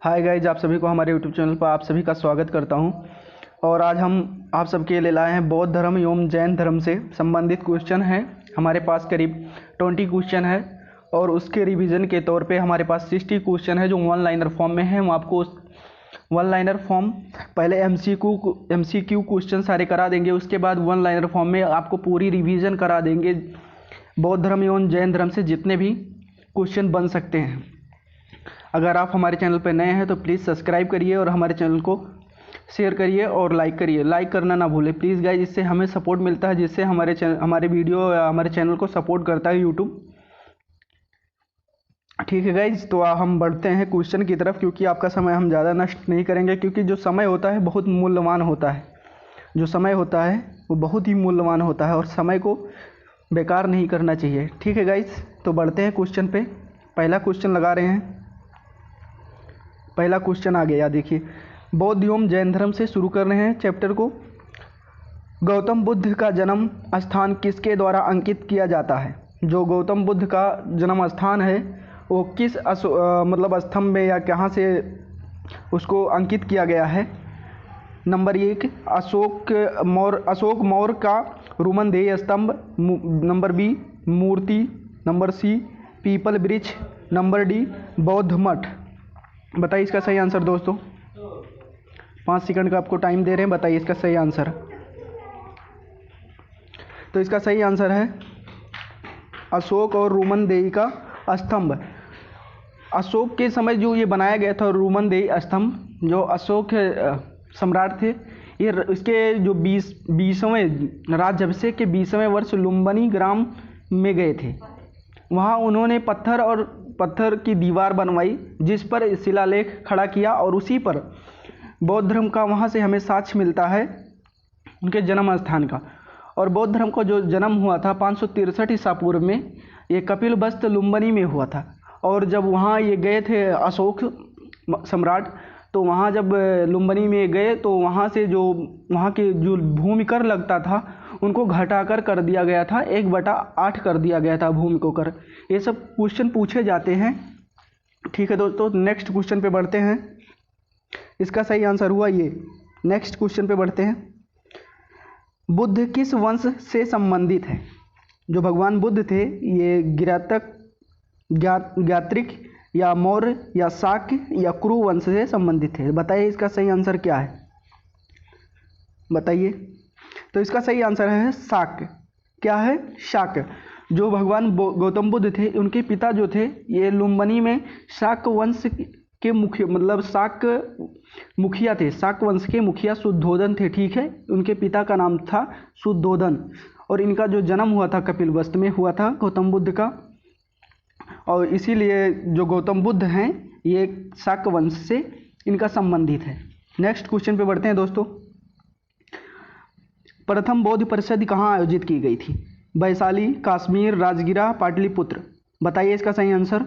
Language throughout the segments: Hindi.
हाय गाइज, आप सभी को हमारे यूट्यूब चैनल पर आप सभी का स्वागत करता हूं। और आज हम आप सबके लिए लाए हैं बौद्ध धर्म एवं जैन धर्म से संबंधित क्वेश्चन है। हमारे पास करीब 20 क्वेश्चन है और उसके रिवीजन के तौर पे हमारे पास 60 क्वेश्चन है जो वन लाइनर फॉर्म में है। हम आपको वन लाइनर फॉर्म पहले एमसीक्यू क्वेश्चन सारे करा देंगे, उसके बाद वन लाइनर फॉर्म में आपको पूरी रिवीजन करा देंगे बौद्ध धर्म एवं जैन धर्म से जितने भी क्वेश्चन बन सकते हैं। अगर आप हमारे चैनल पर नए हैं तो प्लीज़ सब्सक्राइब करिए और हमारे चैनल को शेयर करिए और लाइक करिए। लाइक करना ना भूलें प्लीज़ गाइज, इससे हमें सपोर्ट मिलता है, जिससे हमारे वीडियो या हमारे चैनल को सपोर्ट करता है यूट्यूब। ठीक है गाइज, तो हम बढ़ते हैं क्वेश्चन की तरफ, क्योंकि आपका समय हम ज़्यादा नष्ट नहीं करेंगे, क्योंकि जो समय होता है बहुत मूल्यवान होता है। जो समय होता है वो बहुत ही मूल्यवान होता है और समय को बेकार नहीं करना चाहिए। ठीक है गाइज, तो बढ़ते हैं क्वेश्चन पे। पहला क्वेश्चन लगा रहे हैं। पहला क्वेश्चन आ गया, देखिए बौद्ध एवं जैन धर्म से शुरू कर रहे हैं चैप्टर को। गौतम बुद्ध का जन्म स्थान किसके द्वारा अंकित किया जाता है? जो गौतम बुद्ध का जन्म स्थान है वो किस मतलब स्तंभ में या कहाँ से उसको अंकित किया गया है? नंबर 1 अशोक मौर्य का रोमनदेही स्तंभ, नंबर बी मूर्ति, नंबर सी पीपल वृक्ष, नंबर डी बौद्ध मठ। बताइए इसका सही आंसर दोस्तों। 5 सेकंड का आपको टाइम दे रहे हैं, बताइए इसका सही आंसर। तो इसका सही आंसर है अशोक और रोमनदेही का स्तंभ। अशोक के समय जो ये बनाया गया था रोमनदेही स्तंभ, जो अशोक सम्राट थे, ये इसके जो 20वें राज्याभिषेक के 20वें वर्ष लुम्बिनी ग्राम में गए थे। वहाँ उन्होंने पत्थर की दीवार बनवाई जिस पर शिलालेख खड़ा किया और उसी पर बौद्ध धर्म का वहाँ से हमें साक्ष्य मिलता है उनके जन्म स्थान का। और बौद्ध धर्म का जो जन्म हुआ था 563 ईसा पूर्व में, ये कपिलवस्तु लुम्बिनी में हुआ था। और जब वहाँ ये गए थे अशोक सम्राट, तो वहाँ जब लुम्बिनी में गए तो वहाँ से जो वहाँ के जो भूमि कर लगता था उनको घटाकर कर दिया गया था, 1/8 कर दिया गया था भूमि को कर। ये सब क्वेश्चन पूछे जाते हैं। ठीक है दोस्तों, नेक्स्ट क्वेश्चन पे बढ़ते हैं। इसका सही आंसर हुआ ये। नेक्स्ट क्वेश्चन पे बढ़ते हैं। बुद्ध किस वंश से संबंधित है? जो भगवान बुद्ध थे ये ज्ञात्रिक या मौर्य या शाक्य या कुरु वंश से संबंधित थे। बताइए इसका सही आंसर क्या है, बताइए। तो इसका सही आंसर है शाक्य। क्या है? शाक्य। जो भगवान गौतम बुद्ध थे उनके पिता जो थे ये लुम्बिनी में शाक्य वंश के शाक्य मुखिया थे। शाक्य वंश के मुखिया शुद्धोधन थे। ठीक है, उनके पिता का नाम था शुद्धोधन और इनका जो जन्म हुआ था कपिलवस्तु में हुआ था गौतम बुद्ध का। और इसीलिए जो गौतम बुद्ध हैं ये शाक्य वंश से इनका संबंधित है। नेक्स्ट क्वेश्चन पे बढ़ते हैं दोस्तों। प्रथम बौद्ध परिषद कहाँ आयोजित की गई थी? वैशाली, कश्मीर, राजगीरा, पाटलिपुत्र। बताइए इसका सही आंसर।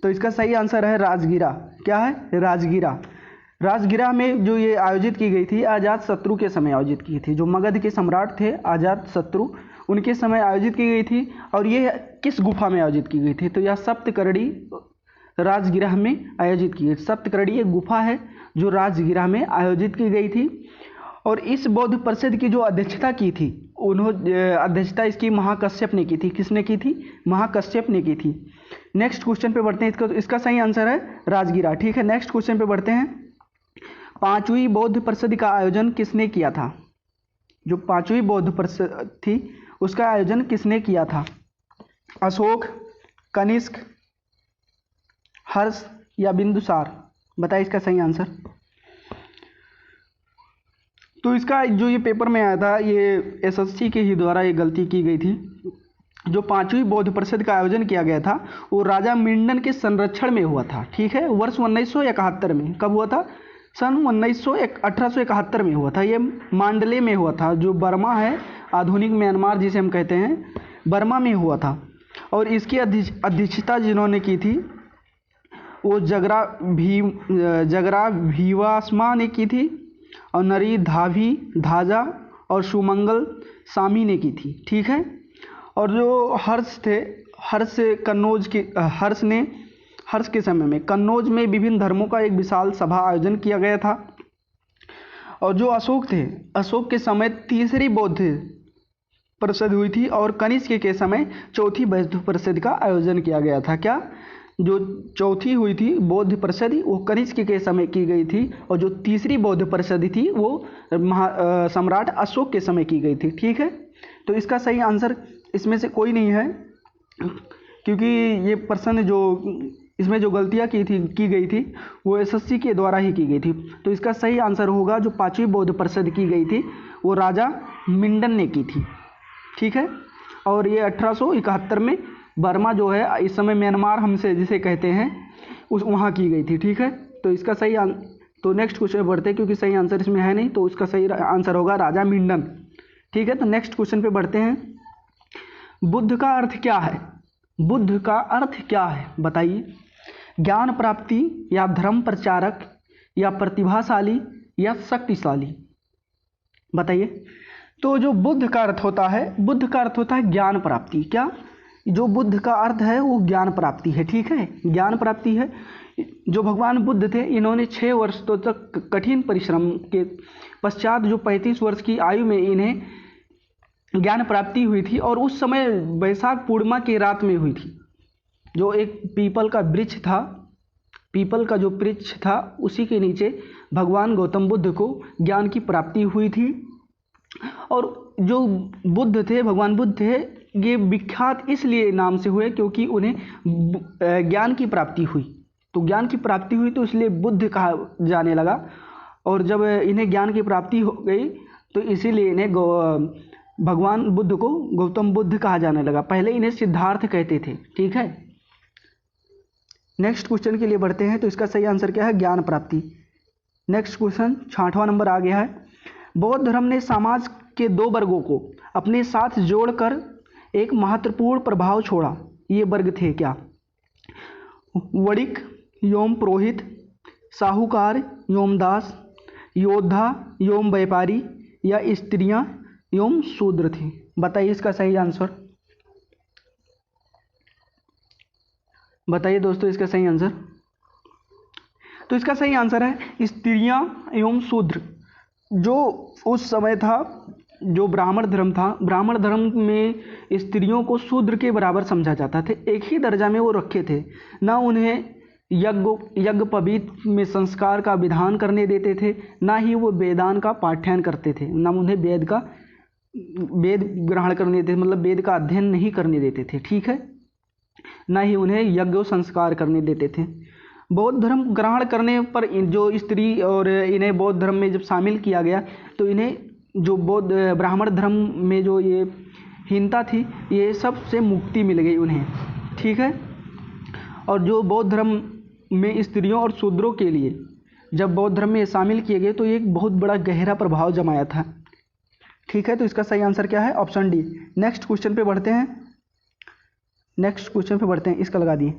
तो इसका सही आंसर है राजगीरा। क्या है? राजगीरा। राजगीरा में जो ये आयोजित की गई थी अजातशत्रु के समय आयोजित की थी। जो मगध के सम्राट थे अजातशत्रु, उनके समय आयोजित की गई थी। और ये किस गुफा में आयोजित की गई थी? तो यह सप्तकर्णी राजगीरा में आयोजित की गई। सप्तकर्णी एक गुफा है जो राजगीरा में आयोजित की गई थी। और इस बौद्ध परिषद की जो अध्यक्षता की थी अध्यक्षता इसकी महाकश्यप ने की थी। किसने की थी? महाकश्यप ने की थी। नेक्स्ट क्वेश्चन पे बढ़ते हैं। इसका सही आंसर है राजगीरा। ठीक है, नेक्स्ट क्वेश्चन पे बढ़ते हैं। 5वीं बौद्ध परिषद का आयोजन किसने किया था? जो 5वीं बौद्ध परिषद थी उसका आयोजन किसने किया था? अशोक, कनिष्क, हर्ष या बिंदुसार। बताइए इसका सही आंसर। तो इसका जो ये पेपर में आया था ये एसएससी के ही द्वारा ये गलती की गई थी। जो 5वीं बौद्ध परिषद का आयोजन किया गया था वो राजा मिंडन के संरक्षण में हुआ था। ठीक है, वर्ष 1971 में। कब हुआ था? सन 1871 में हुआ था। ये मांडले में हुआ था, जो बर्मा है, आधुनिक म्यांमार जिसे हम कहते हैं, बर्मा में हुआ था। और इसकी अध्यक्षता जिन्होंने की थी वो जगरा भीवास्मा ने की थी और नरी धाभी धाजा और सुमंगल सामी ने की थी। ठीक है, और जो हर्ष थे, हर्ष कन्नौज के हर्ष ने हर्ष के समय में कन्नौज में विभिन्न धर्मों का एक विशाल सभा आयोजन किया गया था। और जो अशोक थे, अशोक के समय तीसरी बौद्ध परिषद हुई थी और कनिष्क के समय चौथी बौद्ध परिषद का आयोजन किया गया था। क्या? जो चौथी हुई थी बौद्ध परिषद वो कनिष्क के समय की गई थी और जो तीसरी बौद्ध परिषद थी वो सम्राट अशोक के समय की गई थी। ठीक है, तो इसका सही आंसर इसमें से कोई नहीं है, क्योंकि ये प्रश्न जो इसमें जो गलतियाँ की गई थी वो एसएससी के द्वारा ही की गई थी। तो इसका सही आंसर होगा जो पांचवी बौद्ध परिषद की गई थी वो राजा मिंडन ने की थी। ठीक है, और ये 1871 में बर्मा जो है इस समय म्यांमार हमसे जिसे कहते हैं उस वहाँ की गई थी। ठीक है, तो इसका सही तो नेक्स्ट क्वेश्चन बढ़ते हैं, क्योंकि सही आंसर इसमें है नहीं, तो इसका सही आंसर होगा राजा मिंडन। ठीक है, तो नेक्स्ट क्वेश्चन पे बढ़ते हैं। बुद्ध का अर्थ क्या है? बुद्ध का अर्थ क्या है बताइए? ज्ञान प्राप्ति या धर्म प्रचारक या प्रतिभाशाली या शक्तिशाली? बताइए। तो जो बुद्ध का अर्थ होता है, बुद्ध का अर्थ होता है ज्ञान प्राप्ति। क्या? जो बुद्ध का अर्थ है वो ज्ञान प्राप्ति है। ठीक है, ज्ञान प्राप्ति है। जो भगवान बुद्ध थे इन्होंने 6 वर्ष तक कठिन परिश्रम के पश्चात जो 35 वर्ष की आयु में इन्हें ज्ञान प्राप्ति हुई थी, और उस समय वैशाख पूर्णिमा की रात में हुई थी। जो एक पीपल का वृक्ष था, पीपल का जो वृक्ष था उसी के नीचे भगवान गौतम बुद्ध को ज्ञान की प्राप्ति हुई थी। और जो बुद्ध थे, भगवान बुद्ध थे, ये विख्यात इसलिए नाम से हुए क्योंकि उन्हें ज्ञान की प्राप्ति हुई। तो ज्ञान की प्राप्ति हुई तो इसलिए बुद्ध कहा जाने लगा, और जब इन्हें ज्ञान की प्राप्ति हो गई तो इसीलिए इन्हें भगवान बुद्ध को गौतम बुद्ध कहा जाने लगा। पहले इन्हें सिद्धार्थ कहते थे। ठीक है, नेक्स्ट क्वेश्चन के लिए बढ़ते हैं। तो इसका सही आंसर क्या है? ज्ञान प्राप्ति। नेक्स्ट क्वेश्चन 6वां नंबर आ गया है। बौद्ध धर्म ने समाज के 2 वर्गों को अपने साथ जोड़कर एक महत्वपूर्ण प्रभाव छोड़ा। ये वर्ग थे क्या? वणिक एवं पुरोहित, साहूकार एवं दास, योद्धा एवं व्यापारी या स्त्रियां एवं शूद्र थी? बताइए इसका सही आंसर। बताइए दोस्तों इसका सही आंसर। तो इसका सही आंसर है स्त्रियां एवं शूद्र। जो उस समय था, जो ब्राह्मण धर्म था, ब्राह्मण धर्म में स्त्रियों को शूद्र के बराबर समझा जाता था। एक ही दर्जा में वो रखे थे। ना उन्हें यज्ञ पवीत में संस्कार का विधान करने देते थे, ना ही वो वेदांत का पाठ्यन करते थे, ना उन्हें वेद ग्रहण करने देते, मतलब वेद का अध्ययन नहीं करने देते थे। ठीक है, ना ही उन्हें यज्ञ संस्कार करने देते थे। बौद्ध धर्म ग्रहण करने पर जो स्त्री और इन्हें बौद्ध धर्म में जब शामिल किया गया तो इन्हें जो बौद्ध ब्राह्मण धर्म में जो ये हीनता थी, ये सब से मुक्ति मिल गई उन्हें। ठीक है, और जो बौद्ध धर्म में स्त्रियों और शूद्रों के लिए जब बौद्ध धर्म में शामिल किए गए तो ये एक बहुत बड़ा गहरा प्रभाव जमाया था। ठीक है, तो इसका सही आंसर क्या है? Option D. नेक्स्ट क्वेश्चन पे बढ़ते हैं। इसका लगा दिए।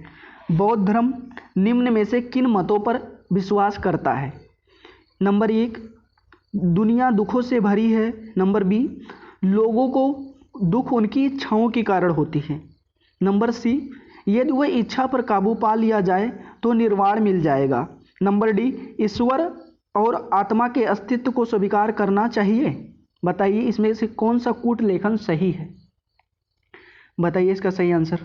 बौद्ध धर्म निम्न में से किन मतों पर विश्वास करता है? नंबर 1, दुनिया दुखों से भरी है। नंबर बी, लोगों को दुख उनकी इच्छाओं के कारण होती है। नंबर सी, यदि वह इच्छा पर काबू पा लिया जाए तो निर्वाण मिल जाएगा। नंबर डी, ईश्वर और आत्मा के अस्तित्व को स्वीकार करना चाहिए। बताइए इसमें से कौन सा कूट लेखन सही है? बताइए इसका सही आंसर।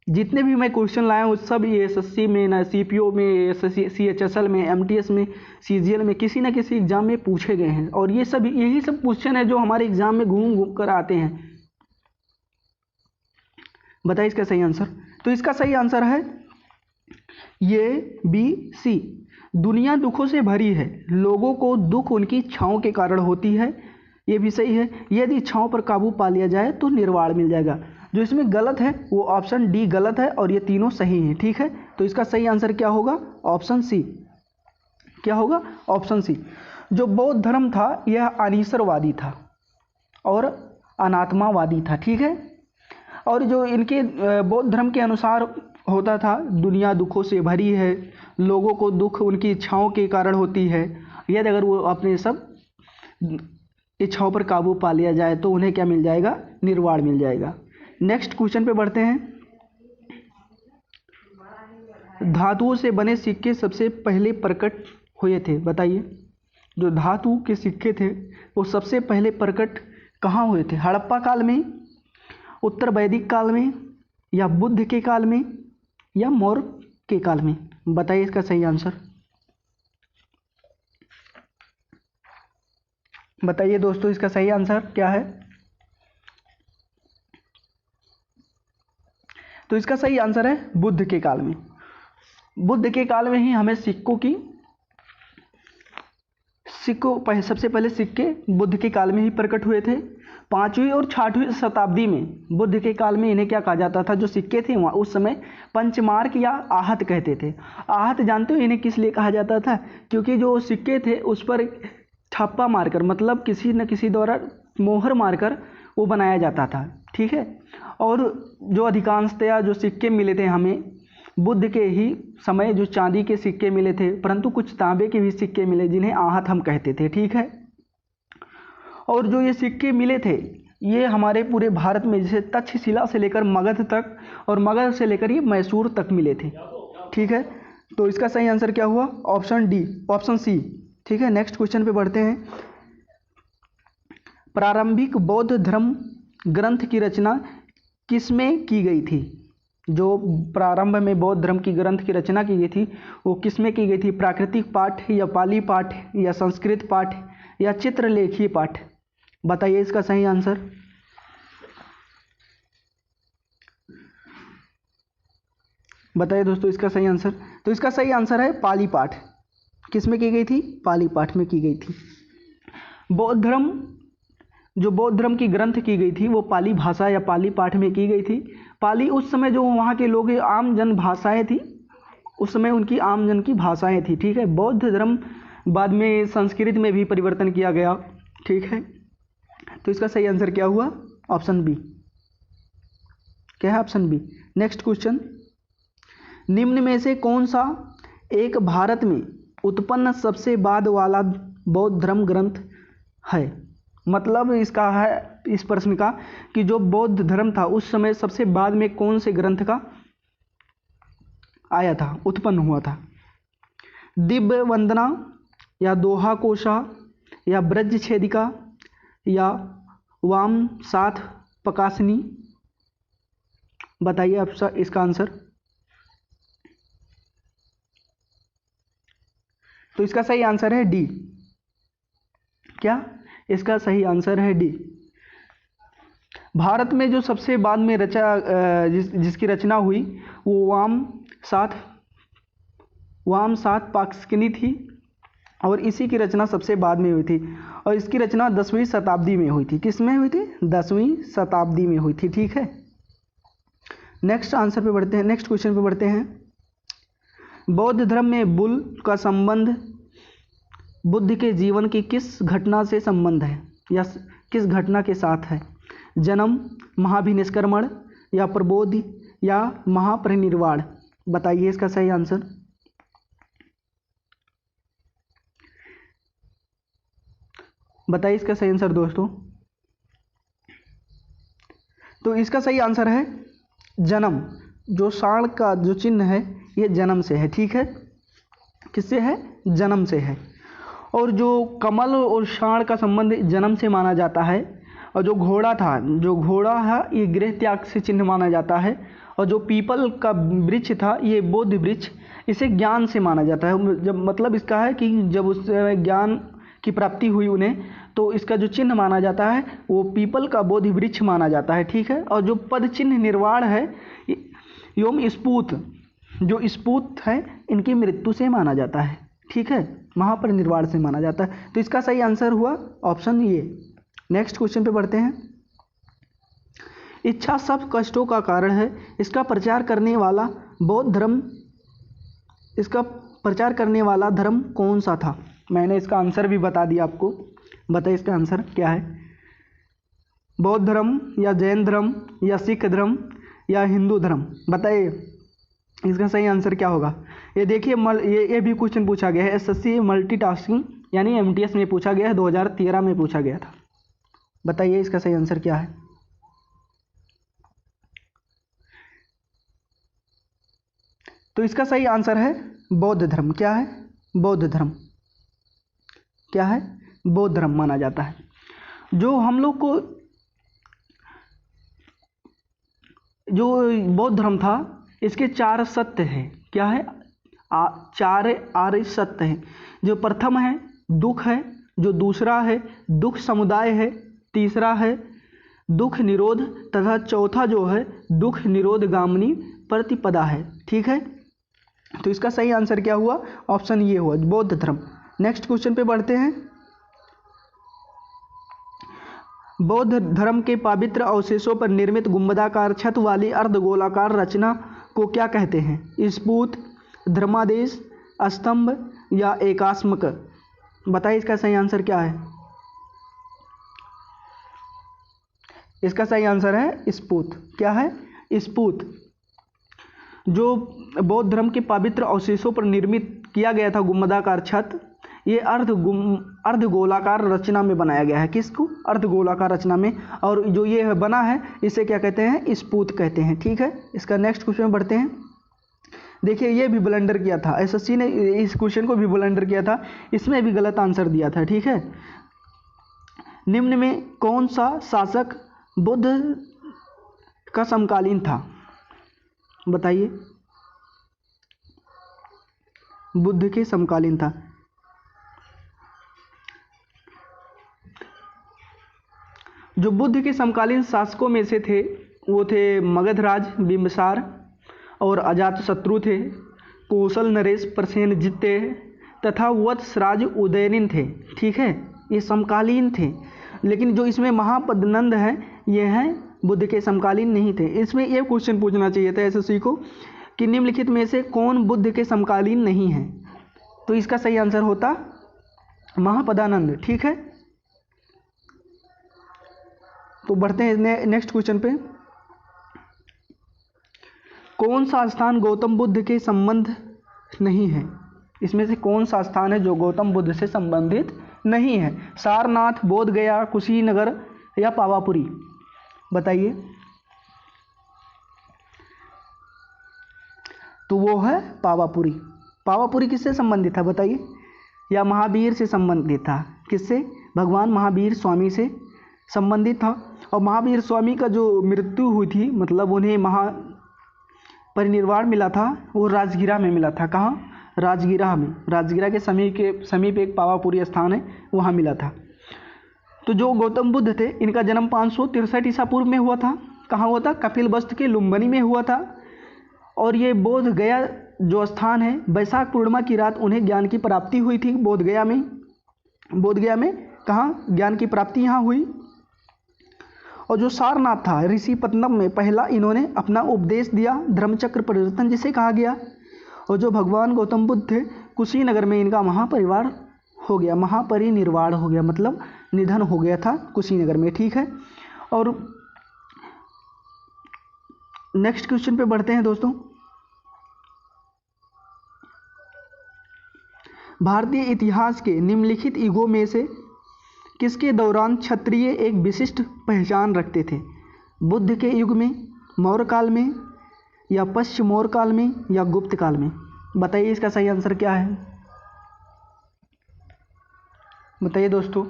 जितने भी मैं क्वेश्चन लाया हूँ सब ये एसएससी में, ना सीपीओ में, एसएससी सीएचएसएल में, एमटीएस में, सीजीएल में किसी न किसी एग्जाम में पूछे गए हैं, और ये सब यही सब क्वेश्चन है जो हमारे एग्जाम में घूम घूम कर आते हैं। बताइए इसका सही आंसर। तो इसका सही आंसर है ये बी सी, दुनिया दुखों से भरी है, लोगों को दुख उनकी इच्छाओं के कारण होती है। ये भी सही है, यदि इच्छाओं पर काबू पा लिया जाए तो निर्वाण मिल जाएगा। जो इसमें गलत है वो ऑप्शन डी गलत है, और ये तीनों सही हैं। ठीक है, तो इसका सही आंसर क्या होगा? Option C. क्या होगा? Option C. जो बौद्ध धर्म था यह अनीश्वरवादी था और अनात्मावादी था। ठीक है, और जो इनके बौद्ध धर्म के अनुसार होता था, दुनिया दुखों से भरी है, लोगों को दुख उनकी इच्छाओं के कारण होती है, यदि अगर वो अपने सब इच्छाओं पर काबू पा लिया जाए तो उन्हें क्या मिल जाएगा? निर्वाण मिल जाएगा। नेक्स्ट क्वेश्चन पे बढ़ते हैं। धातुओं से बने सिक्के सबसे पहले प्रकट हुए थे, बताइए। जो धातु के सिक्के थे वो सबसे पहले प्रकट कहाँ हुए थे? हड़प्पा काल में, उत्तर वैदिक काल में, या बुद्ध के काल में, या मौर्य के काल में? बताइए इसका सही आंसर। बताइए दोस्तों इसका सही आंसर क्या है? तो इसका सही आंसर है बुद्ध के काल में। बुद्ध के काल में ही हमें सबसे पहले सिक्के बुद्ध के काल में ही प्रकट हुए थे। 5वीं और 6वीं शताब्दी में बुद्ध के काल में इन्हें क्या कहा जाता था? जो सिक्के थे वहाँ उस समय पंचमार्क या आहत कहते थे। आहत जानते हो इन्हें किस लिए कहा जाता था? क्योंकि जो सिक्के थे उस पर छापा मारकर, मतलब किसी न किसी द्वारा मोहर मारकर वो बनाया जाता था, ठीक है। और जो अधिकांशतया जो सिक्के मिले थे हमें बुद्ध के ही समय, जो चांदी के सिक्के मिले थे, परंतु कुछ तांबे के भी सिक्के मिले जिन्हें आहत हम कहते थे, ठीक है। और जो ये सिक्के मिले थे ये हमारे पूरे भारत में, जैसे तक्षशिला से लेकर मगध तक और मगध से लेकर ये मैसूर तक मिले थे, ठीक है। तो इसका सही आंसर क्या हुआ? ऑप्शन सी, ठीक है। नेक्स्ट क्वेश्चन पे बढ़ते हैं। प्रारंभिक बौद्ध धर्म ग्रंथ की रचना किसमें की गई थी? जो प्रारंभ में बौद्ध धर्म की ग्रंथ की रचना की गई थी वो किसमें की गई थी? प्राकृतिक पाठ, या पाली पाठ, या संस्कृत पाठ, या चित्रलेखी पाठ? बताइए इसका सही आंसर। बताइए दोस्तों इसका सही आंसर। तो इसका सही आंसर है पाली पाठ। किसमें की गई थी? पाली पाठ में की गई थी। बौद्ध धर्म की ग्रंथ की गई थी वो पाली भाषा या पाली पाठ में की गई थी। पाली उस समय जो वहाँ के लोग आम जन भाषाएं थी, उस समय उनकी आम जन की भाषाएं थी, ठीक है। बौद्ध धर्म बाद में संस्कृत में भी परिवर्तन किया गया, ठीक है। तो इसका सही आंसर क्या हुआ? Option B. क्या है? Option B. Next question. निम्न में से कौन सा एक भारत में उत्पन्न सबसे बाद वाला बौद्ध धर्म ग्रंथ है? मतलब इसका है इस प्रश्न का कि जो बौद्ध धर्म था उस समय सबसे बाद में कौन से ग्रंथ का आया था, उत्पन्न हुआ था? दिव्य वंदना, या दोहा कोशा, या ब्रज छेदिका, या वाम साथ प्रकाशनी? बताइए आप इसका आंसर। तो इसका सही आंसर है डी। क्या? इसका सही आंसर है डी। भारत में जो सबसे बाद में जिसकी रचना हुई वो वाम सात पाक्सकिनी थी, और इसी की रचना सबसे बाद में हुई थी, और इसकी रचना 10वीं शताब्दी में हुई थी। किस में हुई थी? 10वीं शताब्दी में हुई थी, ठीक है। नेक्स्ट आंसर पे बढ़ते हैं, नेक्स्ट क्वेश्चन पे बढ़ते हैं। बौद्ध धर्म में बुल का संबंध बुद्ध के जीवन की किस घटना से संबंध है, या किस घटना के साथ है? जन्म, महाभिनिष्क्रमण, या प्रबोध, या महापरिनिर्वाण? बताइए इसका सही आंसर। बताइए इसका सही आंसर दोस्तों। तो इसका सही आंसर है जन्म। जो सांड का जो चिन्ह है ये जन्म से है, ठीक है। किससे है? जन्म से है। और जो कमल और सांड का संबंध जन्म से माना जाता है, और जो घोड़ा है ये गृह त्याग से चिन्ह माना जाता है, और जो पीपल का वृक्ष था ये बोधि वृक्ष, इसे ज्ञान से माना जाता है। जब मतलब इसका है कि जब उस ज्ञान की प्राप्ति हुई उन्हें, तो इसका जो चिन्ह माना जाता है वो पीपल का बोधि वृक्ष माना जाता है, ठीक है। और जो पद चिन्ह निर्वाण है एवं स्पूत, जो स्पूत है इनकी मृत्यु से माना जाता है, ठीक है। महापरिनिर्वाण से माना जाता है। तो इसका सही आंसर हुआ ऑप्शन ए। नेक्स्ट क्वेश्चन पे बढ़ते हैं। इच्छा सब कष्टों का कारण है, इसका प्रचार करने वाला धर्म कौन सा था? मैंने इसका आंसर भी बता दिया आपको। बताइए इसका आंसर क्या है? बौद्ध धर्म, या जैन धर्म, या सिख धर्म, या हिंदू धर्म? बताइए इसका सही आंसर क्या होगा। ये देखिए ये भी क्वेश्चन पूछा गया है एसएससी मल्टीटास्किंग यानी एमटीएस में पूछा गया है, 2013 में पूछा गया था। बताइए इसका सही आंसर क्या है। तो इसका सही आंसर है बौद्ध धर्म। क्या है? बौद्ध धर्म। क्या है? बौद्ध धर्म माना जाता है। जो हम लोग को जो बौद्ध धर्म था, इसके 4 सत्य हैं। क्या है? 4 आर्य सत्य हैं। जो प्रथम है दुख है, जो दूसरा है दुख समुदाय है, तीसरा है दुख निरोध, तथा चौथा जो है दुख निरोध गामिनी प्रतिपदा है। ठीक है, तो इसका सही आंसर क्या हुआ? ऑप्शन ये हुआ, बौद्ध धर्म। नेक्स्ट क्वेश्चन पे बढ़ते हैं। बौद्ध धर्म के पवित्र अवशेषों पर निर्मित गुंबदाकार छत वाली अर्धगोलाकार रचना को क्या कहते हैं? स्फूत, धर्मादेश, स्तंभ या एकास्मक? बताइए इसका सही आंसर क्या है? इसका सही आंसर है स्फूत। क्या है? स्फूत। जो बौद्ध धर्म के पवित्र अवशेषों पर निर्मित किया गया था गुंबदाकार छत, ये अर्धगोलाकार रचना में बनाया गया है। किसको? अर्धगोलाकार रचना में। और जो ये बना है इसे क्या कहते हैं? स्फूत कहते हैं। ठीक है, इसका नेक्स्ट क्वेश्चन में बढ़ते हैं। देखिए, ये भी ब्लंडर किया था, एसएससी ने इस क्वेश्चन को भी ब्लंडर किया था, इसमें भी गलत आंसर दिया था। ठीक है, निम्न में कौन सा शासक बुद्ध का समकालीन था? बताइए, बुद्ध के समकालीन था। जो बुद्ध के समकालीन शासकों में से थे वो थे मगधराज बिंबिसार और अजातशत्रु थे, कौशल नरेश प्रसेनजित्य तथा वत्सराज उदयनिन थे। ठीक है, ये समकालीन थे, लेकिन जो इसमें महापद्नंद है ये हैं बुद्ध के समकालीन नहीं थे। इसमें ये क्वेश्चन पूछना चाहिए था एसएससी को कि निम्नलिखित में से कौन बुद्ध के समकालीन नहीं है? तो इसका सही आंसर होता महापदानंद। ठीक है, तो बढ़ते हैं नेक्स्ट क्वेश्चन पे। कौन सा स्थान गौतम बुद्ध के संबंध नहीं है? इसमें से कौन सा स्थान है जो गौतम बुद्ध से संबंधित नहीं है? सारनाथ, बोध गया, कुशीनगर या पावापुरी? बताइए। तो वो है पावापुरी। पावापुरी किससे संबंधित था बताइए? या महावीर से संबंधित था? किससे? भगवान महावीर स्वामी से संबंधित था। और महावीर स्वामी का जो मृत्यु हुई थी, मतलब उन्हें महापरिनिर्वाण मिला था, वो राजगिरा में मिला था। कहाँ? राजगिरा में। राजगिरा के समीप एक पावापुरी स्थान है, वहाँ मिला था। तो जो गौतम बुद्ध थे, इनका जन्म 563 ईसा पूर्व में हुआ था। कहाँ हुआ था? कपिलवस्तु के लुम्बिनी में हुआ था। और ये बोध गया जो स्थान है, वैशाख पूर्णिमा की रात उन्हें ज्ञान की प्राप्ति हुई थी बोध गया में। बोध गया में कहाँ ज्ञान की प्राप्ति यहाँ हुई। और जो सारनाथ था, ऋषिपत्तनम में पहला इन्होंने अपना उपदेश दिया, धर्मचक्र परिवर्तन जिसे कहा गया। और जो भगवान गौतम बुद्ध थे, कुशीनगर में इनका महापरिवार हो गया, महापरिनिर्वाण हो गया, मतलब निधन हो गया था कुशीनगर में। ठीक है, और नेक्स्ट क्वेश्चन पे बढ़ते हैं दोस्तों। भारतीय इतिहास के निम्नलिखित युगों में से किसके दौरान क्षत्रिय एक विशिष्ट पहचान रखते थे? बुद्ध के युग में, मौर्य काल में, या पश्चिम मौर्य काल में, या गुप्त काल में? बताइए इसका सही आंसर क्या है? बताइए दोस्तों।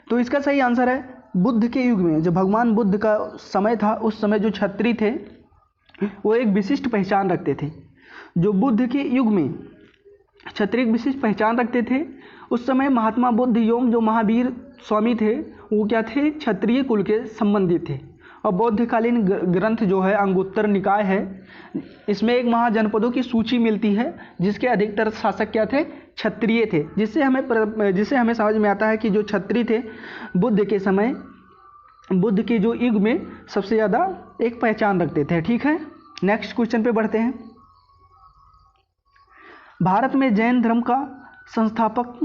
तो इसका सही आंसर है बुद्ध के युग में। जब भगवान बुद्ध का समय था, उस समय जो क्षत्रिय थे वो एक विशिष्ट पहचान रखते थे। जो बुद्ध के युग में क्षत्रिय विशिष्ट पहचान रखते थे, उस समय महात्मा बुद्ध एवं जो महावीर स्वामी थे वो क्या थे? क्षत्रिय कुल के संबंधित थे। और बौद्धकालीन ग्रंथ जो है अंगुत्तर निकाय है, इसमें एक महाजनपदों की सूची मिलती है जिसके अधिकतर शासक क्या थे? क्षत्रिय थे। जिससे हमें समझ में आता है कि जो क्षत्रिय थे बुद्ध के समय, बुद्ध के जो युग में सबसे ज़्यादा एक पहचान रखते थे। ठीक है, नेक्स्ट क्वेश्चन पे बढ़ते हैं। भारत में जैन धर्म का संस्थापक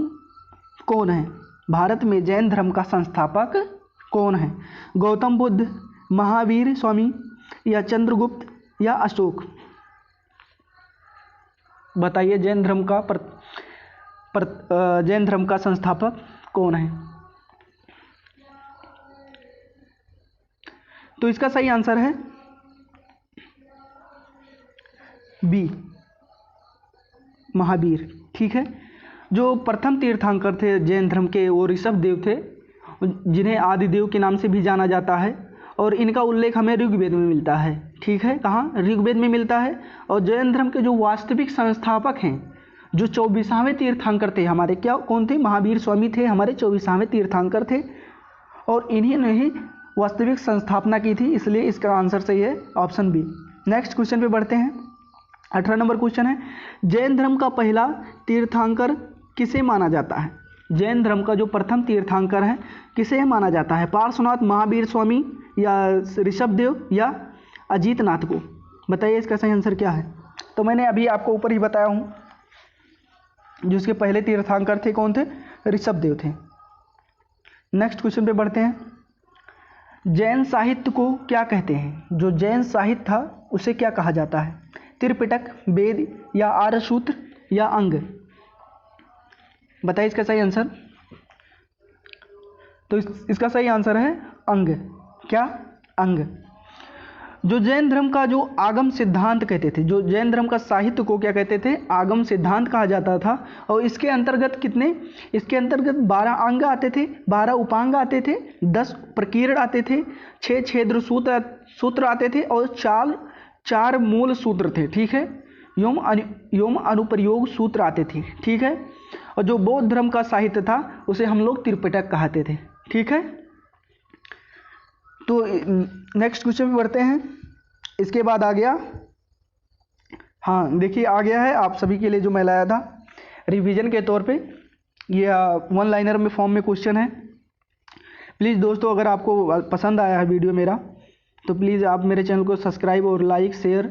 कौन है? भारत में जैन धर्म का संस्थापक कौन है? गौतम बुद्ध, महावीर स्वामी, या चंद्रगुप्त, या अशोक? बताइए जैन धर्म का संस्थापक कौन है? तो इसका सही आंसर है बी महावीर। ठीक है। जो प्रथम तीर्थंकर थे जैन धर्म के वो ऋषभ देव थे, जिन्हें आदिदेव के नाम से भी जाना जाता है, और इनका उल्लेख हमें ऋग्वेद में मिलता है। ठीक है, कहाँ? ऋग्वेद में मिलता है। और जैन धर्म के जो वास्तविक संस्थापक हैं, जो 24वें तीर्थंकर थे हमारे, क्या कौन थे? महावीर स्वामी थे, हमारे 24वें तीर्थंकर थे, और इन्हीं ने ही वास्तविक संस्थापना की थी, इसलिए इसका आंसर सही है ऑप्शन बी। नेक्स्ट क्वेश्चन पे बढ़ते हैं। 18 नंबर क्वेश्चन है, जैन धर्म का पहला तीर्थंकर किसे माना जाता है? जैन धर्म का जो प्रथम तीर्थंकर है किसे माना जाता है? पार्श्वनाथ, महावीर स्वामी, या ऋषभ देव, या अजीतनाथ को? बताइए इसका सही आंसर क्या है। तो मैंने अभी आपको ऊपर ही बताया हूँ, जो इसके पहले तीर्थंकर थे कौन थे? ऋषभ देव थे। नेक्स्ट क्वेश्चन पे बढ़ते हैं। जैन साहित्य को क्या कहते हैं? जो जैन साहित्य था उसे क्या कहा जाता है? त्रिपिटक, वेद, या आर्यसूत्र, या अंग? बताइए इसका सही आंसर। तो इसका सही आंसर है अंग। क्या? अंग। जो जैन धर्म का जो आगम सिद्धांत कहते थे, जो जैन धर्म का साहित्य को क्या कहते थे? आगम सिद्धांत कहा जाता था। और इसके अंतर्गत कितने? इसके अंतर्गत 12 अंग आते थे, 12 उपांग आते थे, 10 प्रकीर्ण आते थे, 6 छेद्र सूत्र आते थे, और 4 मूल सूत्र थे। ठीक है, योम अनुप्रयोग सूत्र आते थे। ठीक है। और जो बौद्ध धर्म का साहित्य था उसे हम लोग त्रिपिटक कहते थे। ठीक है। तो नेक्स्ट क्वेश्चन पे बढ़ते हैं। इसके बाद आ गया, हाँ देखिए आ गया है आप सभी के लिए जो मैं लाया था रिवीजन के तौर पे, ये 1 लाइनर में फॉर्म में क्वेश्चन है। प्लीज़ दोस्तों, अगर आपको पसंद आया है वीडियो मेरा, तो प्लीज़ आप मेरे चैनल को सब्सक्राइब और लाइक शेयर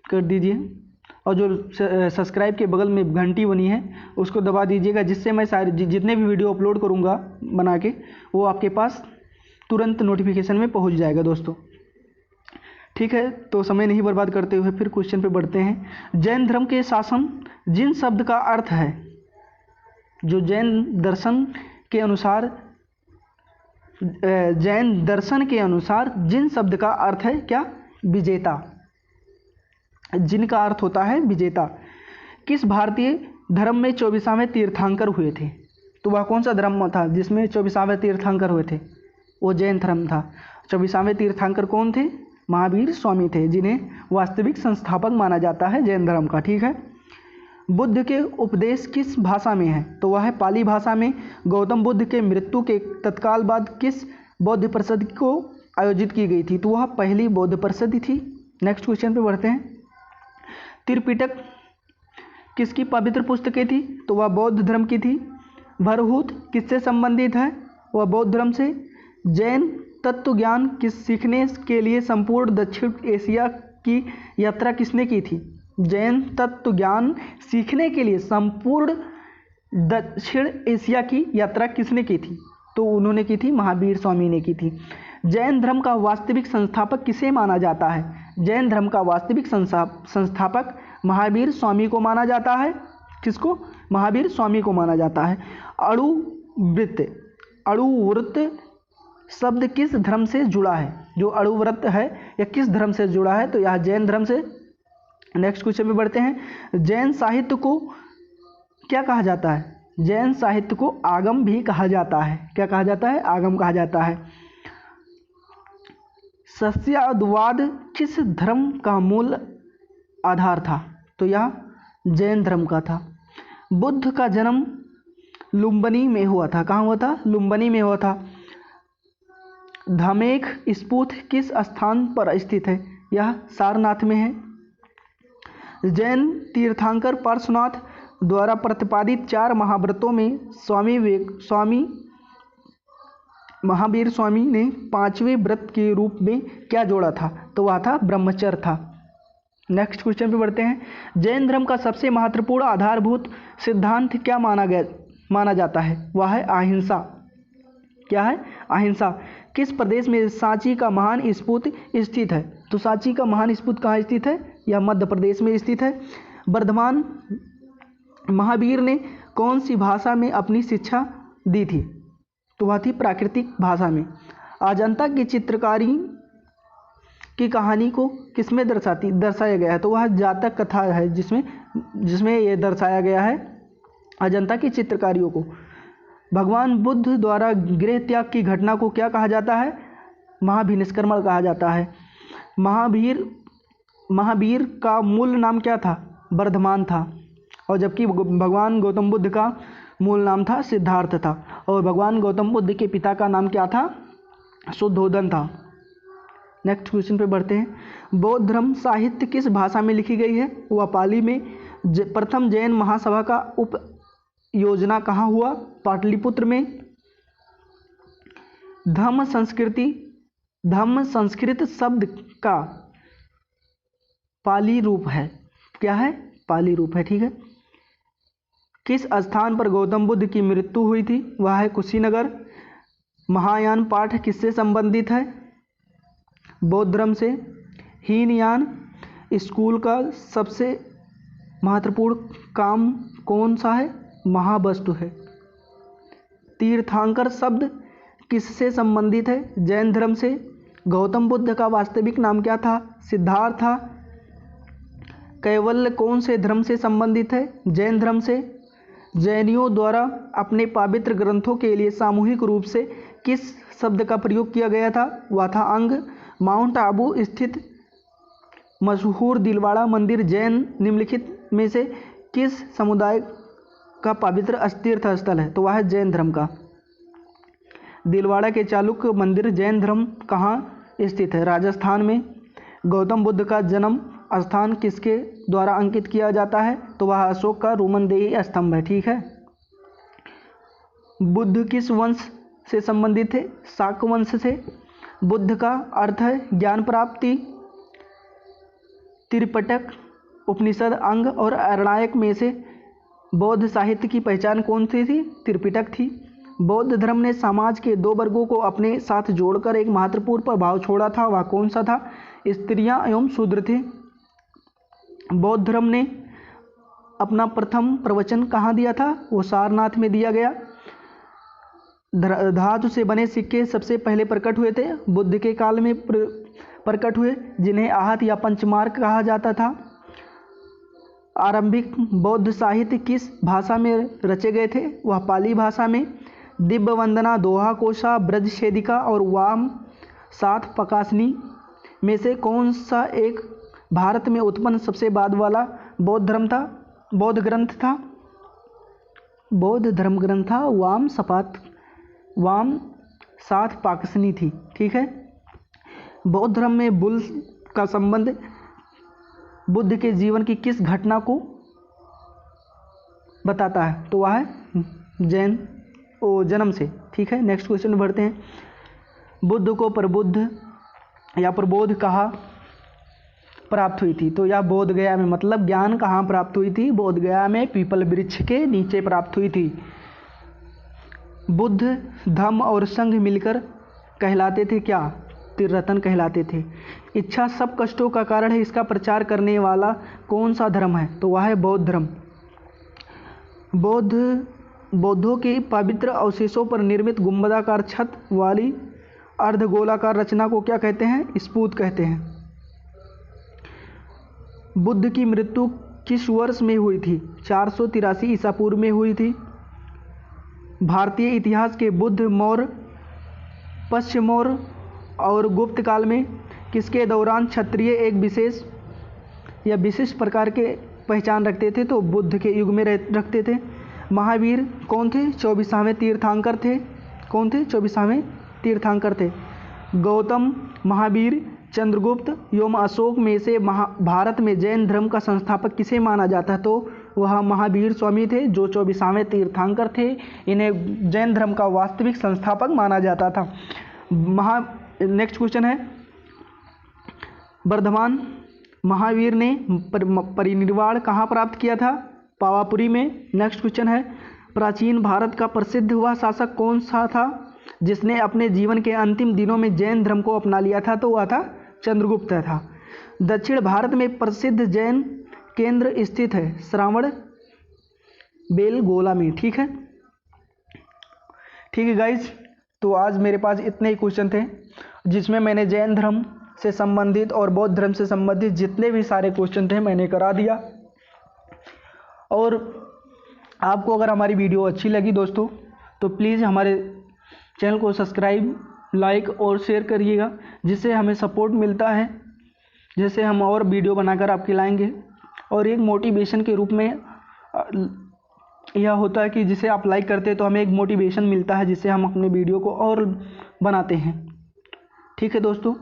कर दीजिए, और जो सब्सक्राइब के बगल में घंटी बनी है उसको दबा दीजिएगा, जिससे मैं सारे जितने भी वीडियो अपलोड करूँगा बना के, वो आपके पास तुरंत नोटिफिकेशन में पहुंच जाएगा दोस्तों। ठीक है, तो समय नहीं बर्बाद करते हुए फिर क्वेश्चन पे बढ़ते हैं। जैन धर्म के शासन जिन शब्द का अर्थ है, जो जैन दर्शन के अनुसार जिन शब्द का अर्थ है क्या? विजेता। जिनका अर्थ होता है विजेता। किस भारतीय धर्म में 24वें तीर्थंकर हुए थे? तो वह कौन सा धर्म था जिसमें 24वें तीर्थंकर हुए थे? वो जैन धर्म था। 24वें तीर्थंकर कौन थे? महावीर स्वामी थे, जिन्हें वास्तविक संस्थापक माना जाता है जैन धर्म का। ठीक है। बुद्ध के उपदेश किस भाषा में है? तो वह है पाली भाषा में। गौतम बुद्ध के मृत्यु के तत्काल बाद किस बौद्ध परिषद को आयोजित की गई थी? तो वह पहली बौद्ध परिषद थी। नेक्स्ट क्वेश्चन पे बढ़ते हैं। त्रिपिटक किसकी पवित्र पुस्तकें थी? तो वह बौद्ध धर्म की थी। भरहूत किससे संबंधित है? वह बौद्ध धर्म से। जैन तत्व ज्ञान किस सीखने के लिए संपूर्ण दक्षिण एशिया की यात्रा किसने की थी? जैन तत्व ज्ञान सीखने के लिए संपूर्ण दक्षिण एशिया की यात्रा किसने की थी? तो उन्होंने की थी, महावीर स्वामी ने की थी। जैन धर्म का वास्तविक संस्थापक किसे माना जाता है? जैन धर्म का वास्तविक संस्थापक महावीर स्वामी को माना जाता है। किसको? महावीर स्वामी को माना जाता है। अणुव्रत शब्द किस धर्म से जुड़ा है? जो अणुव्रत है यह किस धर्म से जुड़ा है? तो यह जैन धर्म से। नेक्स्ट क्वेश्चन में बढ़ते हैं। जैन साहित्य को क्या कहा जाता है? जैन साहित्य को आगम भी कहा जाता है। क्या कहा जाता है? आगम कहा जाता है। सस्याद्वाद किस धर्म का मूल आधार था? तो यह जैन धर्म का था। बुद्ध का जन्म लुम्बिनी में हुआ था। कहाँ हुआ था? लुम्बिनी में हुआ था। धमेख स्फूर्त किस स्थान पर स्थित है? यह सारनाथ में है। जैन तीर्थंकर पार्श्वनाथ द्वारा प्रतिपादित 4 महाव्रतों में महावीर स्वामी ने 5वें व्रत के रूप में क्या जोड़ा था? तो वह था ब्रह्मचर्य था। नेक्स्ट क्वेश्चन पे बढ़ते हैं। जैन धर्म का सबसे महत्वपूर्ण आधारभूत सिद्धांत क्या माना जाता है? वह है अहिंसा। क्या है? अहिंसा। किस प्रदेश में सांची का महान स्तूप स्थित है? तो सांची का महान स्तूप कहाँ स्थित है? यह मध्य प्रदेश में स्थित है। वर्धमान महावीर ने कौन सी भाषा में अपनी शिक्षा दी थी? तो वह थी प्राकृतिक भाषा में। अजंता की चित्रकारी की कहानी को किसमें दर्शाया गया है? तो वह जातक कथा है, जिसमें ये दर्शाया गया है अजंता की चित्रकारियों को। भगवान बुद्ध द्वारा गृह त्याग की घटना को क्या कहा जाता है? महाभिनिष्क्रमण कहा जाता है। महावीर का मूल नाम क्या था? वर्धमान था। और जबकि भगवान गौतम बुद्ध का मूल नाम था सिद्धार्थ था। और भगवान गौतम बुद्ध के पिता का नाम क्या था? शुद्धोदन था। नेक्स्ट क्वेश्चन पे बढ़ते हैं। बौद्ध धर्म साहित्य किस भाषा में लिखी गई है? वह पाली में। प्रथम जैन महासभा का उप योजना कहाँ हुआ? पाटलिपुत्र में। धम्म संस्कृत शब्द का पाली रूप है। क्या है? पाली रूप है। ठीक है। किस स्थान पर गौतम बुद्ध की मृत्यु हुई थी? वह है कुशीनगर। महायान पाठ किससे संबंधित है? बौद्ध धर्म से। हीनयान स्कूल का सबसे महत्वपूर्ण काम कौन सा है? महावस्तु है। तीर्थंकर शब्द किससे संबंधित है? जैन धर्म से। गौतम बुद्ध का वास्तविक नाम क्या था? सिद्धार्थ था। कैवल्य कौन से धर्म से संबंधित है? जैन धर्म से। जैनियों द्वारा अपने पवित्र ग्रंथों के लिए सामूहिक रूप से किस शब्द का प्रयोग किया गया था? वह था अंग। माउंट आबू स्थित मशहूर दिलवाड़ा मंदिर जैन निम्नलिखित में से किस समुदाय का पवित्र तीर्थ स्थल है? तो वह है जैन धर्म का। दिलवाड़ा के चालुक्य मंदिर जैन धर्म कहाँ स्थित है? राजस्थान में। गौतम बुद्ध का जन्म स्थान किसके द्वारा अंकित किया जाता है? तो वह अशोक का रोमनदेही स्तंभ है। ठीक है। बुद्ध किस वंश से संबंधित थे? शाक वंश से। बुद्ध का अर्थ है ज्ञान प्राप्ति। त्रिपिटक, उपनिषद, अंग और अरणायक में से बौद्ध साहित्य की पहचान कौन सी थी? त्रिपिटक थी। बौद्ध धर्म ने समाज के दो वर्गों को अपने साथ जोड़कर एक महत्वपूर्ण प्रभाव छोड़ा था। वह कौन सा था? स्त्रियां एवं शूद्र थे। बौद्ध धर्म ने अपना प्रथम प्रवचन कहाँ दिया था? वो सारनाथ में दिया गया। धातु से बने सिक्के सबसे पहले प्रकट हुए थे। बुद्ध के काल में प्रकट हुए, जिन्हें आहत या पंचमार्क कहा जाता था। आरंभिक बौद्ध साहित्य किस भाषा में रचे गए थे? वह पाली भाषा में। दिव्य वंदना, दोहा कोशा, ब्रजछेदिका और वाम सात प्रकाशनी में से कौन सा एक भारत में उत्पन्न सबसे बाद वाला बौद्ध ग्रंथ था? बौद्ध धर्म ग्रंथ था वाम सात पाकसनी थी। ठीक है। बौद्ध धर्म में बुल का संबंध बुद्ध के जीवन की किस घटना को बताता है? तो वह है जन्म से। ठीक है। नेक्स्ट क्वेश्चन में बढ़ते हैं। बुद्ध को प्रबुद्ध या प्रबोध कहाँ प्राप्त हुई थी? तो यह बोध गया में, मतलब ज्ञान कहाँ प्राप्त हुई थी? बोध गया में पीपल वृक्ष के नीचे प्राप्त हुई थी। बुद्ध, धम्म और संघ मिलकर कहलाते थे क्या? त्रिरत्न कहलाते थे। इच्छा सब कष्टों का कारण है, इसका प्रचार करने वाला कौन सा धर्म है? तो वह है बौद्ध धर्म। बौद्धों के पवित्र अवशेषों पर निर्मित गुंबदाकार छत वाली अर्धगोलाकार रचना को क्या कहते हैं? स्फूत कहते हैं। बुद्ध की मृत्यु किस वर्ष में हुई थी? 483 ईसा पूर्व में हुई थी। भारतीय इतिहास के बुद्ध, मौर्य, पश्य मौर्य और गुप्त काल में किसके दौरान क्षत्रिय एक विशेष या विशिष्ट प्रकार के पहचान रखते थे? तो बुद्ध के युग में रखते थे। महावीर कौन थे? 24वें तीर्थंकर थे। कौन थे? 24वें तीर्थंकर थे। गौतम, महावीर, चंद्रगुप्त एवं अशोक में से भारत में जैन धर्म का संस्थापक किसे माना जाता है? तो वह महावीर स्वामी थे, जो 24वें तीर्थंकर थे। इन्हें जैन धर्म का वास्तविक संस्थापक माना जाता था। नेक्स्ट क्वेश्चन है, वर्धमान महावीर ने परिनिर्वाण कहाँ प्राप्त किया था? पावापुरी में। नेक्स्ट क्वेश्चन है, प्राचीन भारत का प्रसिद्ध हुआ शासक कौन सा था जिसने अपने जीवन के अंतिम दिनों में जैन धर्म को अपना लिया था? तो वह था चंद्रगुप्त था। दक्षिण भारत में प्रसिद्ध जैन केंद्र स्थित है श्रावण बेलगोला में। ठीक है। ठीक है गाइज, तो आज मेरे पास इतने ही क्वेश्चन थे जिसमें मैंने जैन धर्म से संबंधित और बौद्ध धर्म से संबंधित जितने भी सारे क्वेश्चन थे मैंने करा दिया। और आपको अगर हमारी वीडियो अच्छी लगी दोस्तों तो प्लीज़ हमारे चैनल को सब्सक्राइब, लाइक और शेयर करिएगा, जिससे हमें सपोर्ट मिलता है, जिससे हम और वीडियो बनाकर आपके लाएंगे। और एक मोटिवेशन के रूप में यह होता है कि जिसे आप लाइक करते हैं तो हमें एक मोटिवेशन मिलता है, जिससे हम अपने वीडियो को और बनाते हैं। ठीक है दोस्तों,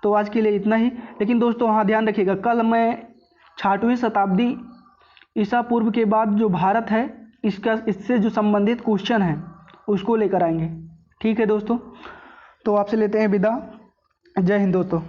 तो आज के लिए इतना ही। लेकिन दोस्तों हाँ, ध्यान रखिएगा, कल मैं 6वीं शताब्दी ईसा पूर्व के बाद जो भारत है इससे जो संबंधित क्वेश्चन है उसको लेकर आएंगे। ठीक है दोस्तों, तो आपसे लेते हैं विदा। जय हिंद दोस्तों।